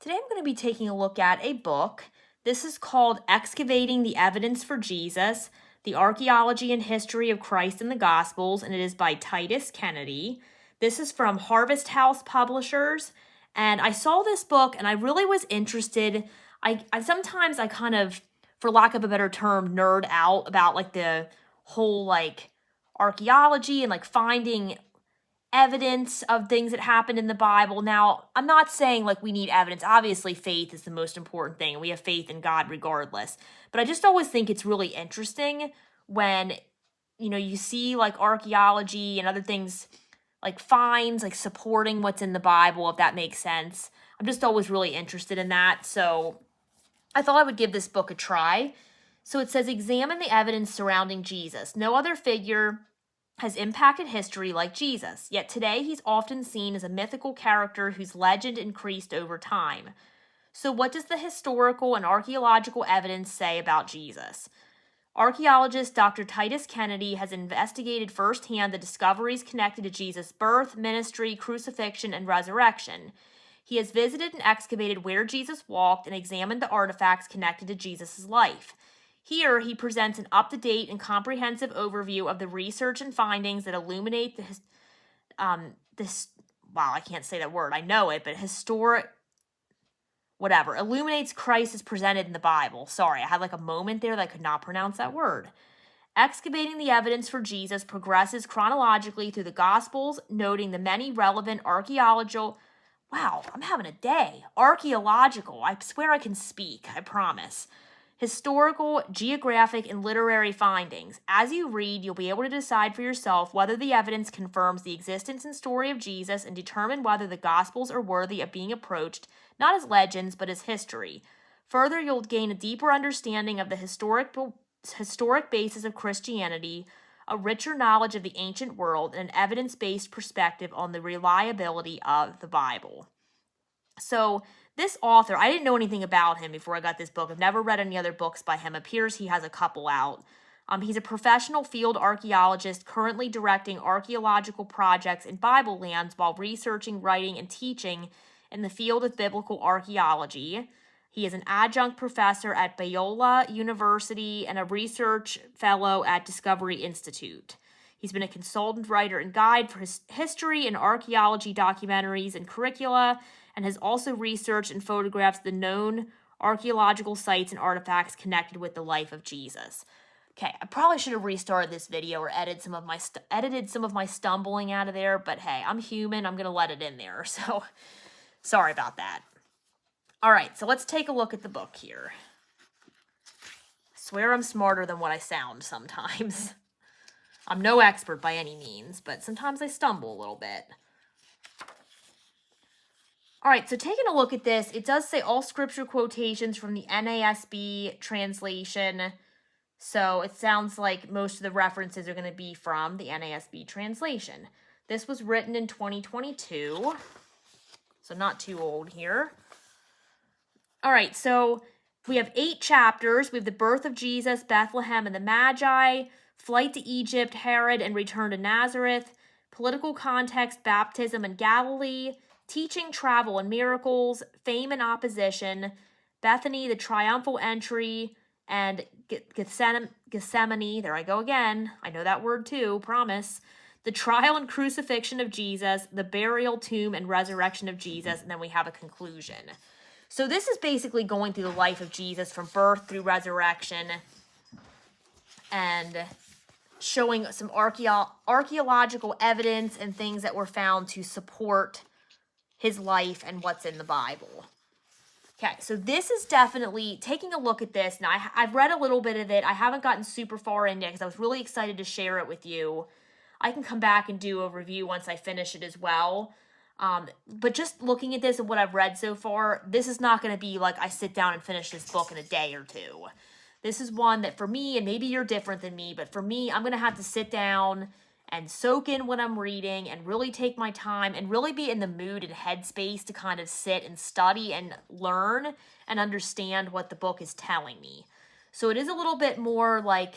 Today I'm going to be taking a look at a book. This is called Excavating the Evidence for Jesus, The Archaeology and History of Christ and the Gospels, and it is by Titus Kennedy. This is from Harvest House Publishers, and I saw this book and I really was interested. I sometimes I kind of, for lack of a better term, nerd out about like the whole like archaeology and like finding evidence of things that happened in the Bible. Now, I'm not saying like we need evidence. Obviously, faith is the most important thing. We have faith in God regardless. But I just always think it's really interesting when, you see like archaeology and other things like finds, like supporting what's in the Bible, if that makes sense. I'm just always really interested in that. So I thought I would give this book a try. So it says, examine the evidence surrounding Jesus. No other figure has impacted history like Jesus, yet today he's often seen as a mythical character whose legend increased over time. So what does the historical and archaeological evidence say about Jesus? Archaeologist Dr. Titus Kennedy has investigated firsthand the discoveries connected to Jesus' birth, ministry, crucifixion, and resurrection. He has visited and excavated where Jesus walked and examined the artifacts connected to Jesus' life. Here, he presents an up-to-date and comprehensive overview of the research and findings that illuminate I can't say that word, I know it, but illuminates Christ as presented in the Bible. Sorry, I had like a moment there that I could not pronounce that word. Excavating the evidence for Jesus progresses chronologically through the Gospels, noting the many relevant archaeological, I swear I can speak, I promise. Historical, geographic, and literary findings. As you read, you'll be able to decide for yourself whether the evidence confirms the existence and story of Jesus and determine whether the Gospels are worthy of being approached, not as legends, but as history. Further, you'll gain a deeper understanding of the historic basis of Christianity, a richer knowledge of the ancient world, and an evidence-based perspective on the reliability of the Bible. So, this author, I didn't know anything about him before I got this book. I've never read any other books by him. It appears he has a couple out. He's a professional field archaeologist currently directing archaeological projects in Bible lands while researching, writing, and teaching in the field of biblical archaeology. He is an adjunct professor at Biola University and a research fellow at Discovery Institute. He's been a consultant writer and guide for his history and archaeology documentaries and curricula, and has also researched and photographed the known archaeological sites and artifacts connected with the life of Jesus. Okay, I probably should have restarted this video or edited some of my stumbling out of there, but hey, I'm human. I'm going to let it in there, so sorry about that. All right, so let's take a look at the book here. I swear I'm smarter than what I sound sometimes. I'm no expert by any means, but sometimes I stumble a little bit. All right, so taking a look at this, it does say all scripture quotations from the NASB translation. So it sounds like most of the references are going to be from the NASB translation. This was written in 2022, so not too old here. All right, so we have 8 chapters. We have the birth of Jesus, Bethlehem and the Magi, flight to Egypt, Herod, and return to Nazareth, political context, baptism and Galilee, teaching, travel, and miracles, fame and opposition, Bethany, the triumphal entry, and Gethsemane, there I go again, I know that word too, promise, the trial and crucifixion of Jesus, the burial, tomb, and resurrection of Jesus, and then we have a conclusion. So this is basically going through the life of Jesus from birth through resurrection and showing some archaeological evidence and things that were found to support his life and what's in the Bible. Okay, so this is definitely, taking a look at this, now I've read a little bit of it, I haven't gotten super far into it because I was really excited to share it with you. I can come back and do a review once I finish it as well. But just looking at this and what I've read so far, this is not going to be like I sit down and finish this book in a day or two. This is one that for me, and maybe you're different than me, but for me, I'm going to have to sit down and soak in what I'm reading and really take my time and really be in the mood and headspace to kind of sit and study and learn and understand what the book is telling me. So it is a little bit more like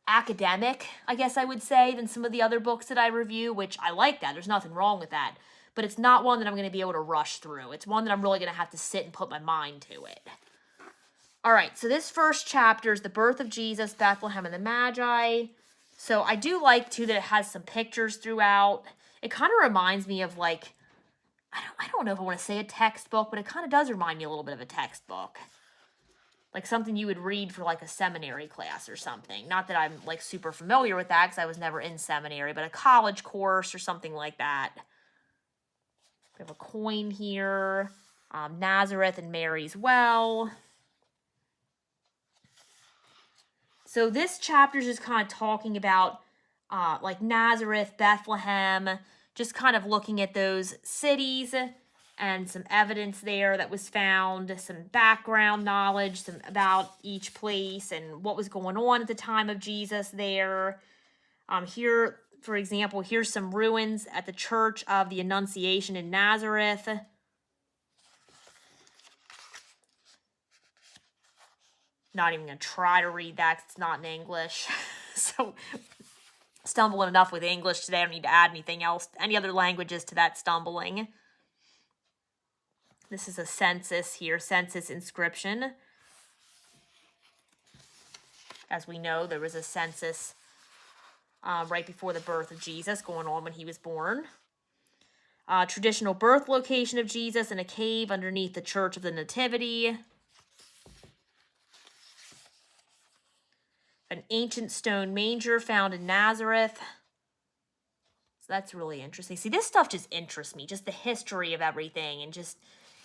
academic, I guess I would say, than some of the other books that I review, which I like that. There's nothing wrong with that. but it's not one that I'm going to be able to rush through. It's one that I'm really going to have to sit and put my mind to it. All right, so this first chapter is the birth of Jesus, Bethlehem, and the Magi. So I do like, too, that it has some pictures throughout. It kind of reminds me of, like, I don't know if I want to say a textbook, but it kind of does remind me a little bit of a textbook. Like something you would read for, like, a seminary class or something. Not that I'm, like, super familiar with that, because I was never in seminary, but a college course or something like that. We have a coin here. Nazareth and Mary's well. So this chapter is just kind of talking about like Nazareth, Bethlehem, just kind of looking at those cities and some evidence there that was found, some background knowledge about each place and what was going on at the time of Jesus there. Here, for example, here's some ruins at the Church of the Annunciation in Nazareth. Not even going to try to read that because it's not in English. So, stumbling enough with English today. I don't need to add anything else, any other languages to that stumbling. This is a census here, census inscription. As we know, there was a census right before the birth of Jesus going on when he was born. Traditional birth location of Jesus in a cave underneath the Church of the Nativity. An ancient stone manger found in Nazareth. So that's really interesting. See, this stuff just interests me. Just the history of everything and just,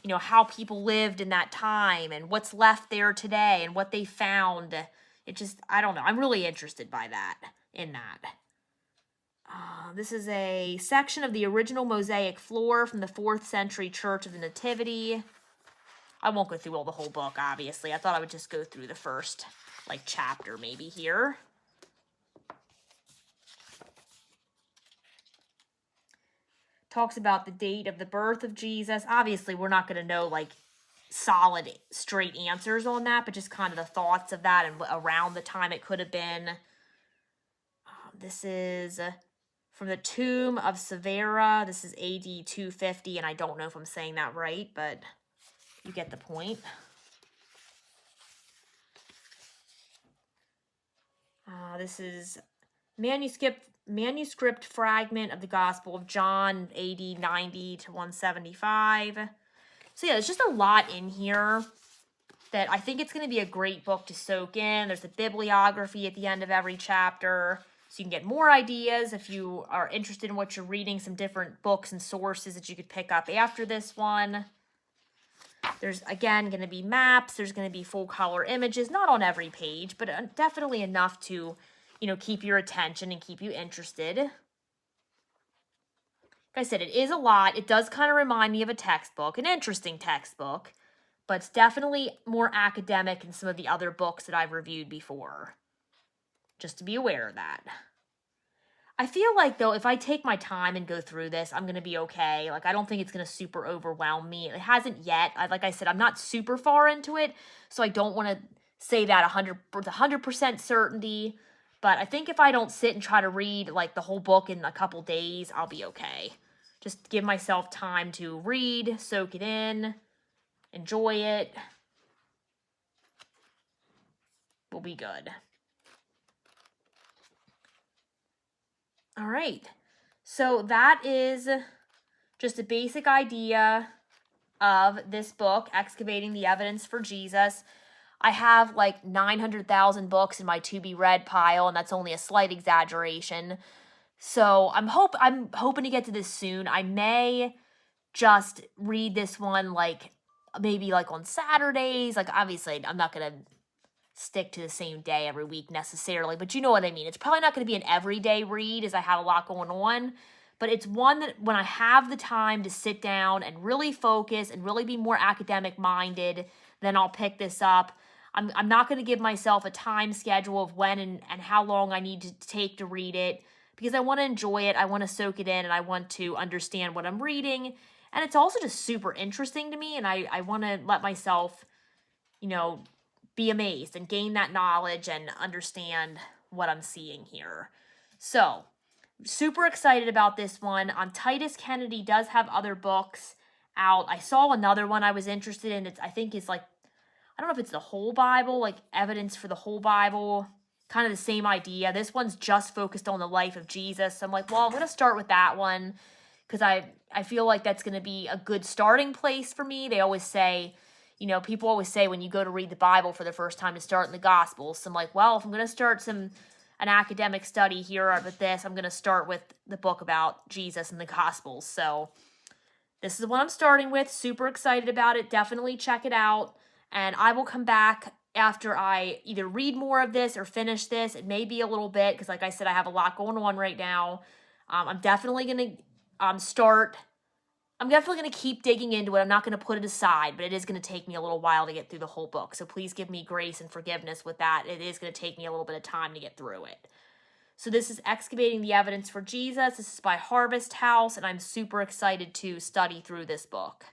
you know, how people lived in that time and what's left there today and what they found. It just, I don't know. I'm really interested by that, in that. This is a section of the original mosaic floor from the 4th century Church of the Nativity. I won't go through the whole book, obviously. I thought I would just go through the first like chapter maybe here. Talks about the date of the birth of Jesus. Obviously, we're not going to know like solid, straight answers on that, but just kind of the thoughts of that and around the time it could have been. This is from the tomb of Severa. This is AD 250, and I don't know if I'm saying that right, but you get the point. This is manuscript fragment of the Gospel of John, AD 90 to 175. So yeah, there's just a lot in here that I think it's going to be a great book to soak in. There's a bibliography at the end of every chapter, so you can get more ideas if you are interested in what you're reading, some different books and sources that you could pick up after this one. There's, again, going to be maps. There's going to be full-color images, not on every page, but definitely enough to, you know, keep your attention and keep you interested. Like I said, it is a lot. It does kind of remind me of a textbook, an interesting textbook, but it's definitely more academic than some of the other books that I've reviewed before. Just to be aware of that. I feel like, though, if I take my time and go through this, I'm going to be okay. Like, I don't think it's going to super overwhelm me. It hasn't yet. Like I said, I'm not super far into it, so I don't want to say that 100% certainty. But I think if I don't sit and try to read, like, the whole book in a couple days, I'll be okay. Just give myself time to read, soak it in, enjoy it. We'll be good. All right, so that is just a basic idea of this book, Excavating the Evidence for Jesus. I have like 900,000 books in my to-be-read pile, and that's only a slight exaggeration. So I'm hoping to get to this soon. I may just read this one like maybe like on Saturdays. Like obviously I'm not going to stick to the same day every week necessarily, but you know what I mean. It's probably not going to be an everyday read as I have a lot going on, but it's one that when I have the time to sit down and really focus and really be more academic minded, then I'll pick this up. I'm not going to give myself a time schedule of when and how long I need to take to read it because I want to enjoy it. I want to soak it in and I want to understand what I'm reading. And it's also just super interesting to me, and I want to let myself, you know, be amazed and gain that knowledge and understand what I'm seeing here. So super excited about this one. Titus Kennedy does have other books out. I saw another one I was interested in. I think it's like, I don't know if it's the whole Bible, like evidence for the whole Bible, kind of the same idea. This one's just focused on the life of Jesus. So I'm like, well, I'm going to start with that one because I feel like that's going to be a good starting place for me. They always say, people always say when you go to read the Bible for the first time to start in the Gospels. So I'm like, well, if I'm going to start an academic study here with this, I'm going to start with the book about Jesus and the Gospels. So this is what I'm starting with. Super excited about it. Definitely check it out. And I will come back after I either read more of this or finish this. It may be a little bit because, like I said, I have a lot going on right now. I'm definitely going to I'm definitely going to keep digging into it. I'm not going to put it aside, but it is going to take me a little while to get through the whole book. So please give me grace and forgiveness with that. It is going to take me a little bit of time to get through it. So this is Excavating the Evidence for Jesus. This is by Harvest House, and I'm super excited to study through this book.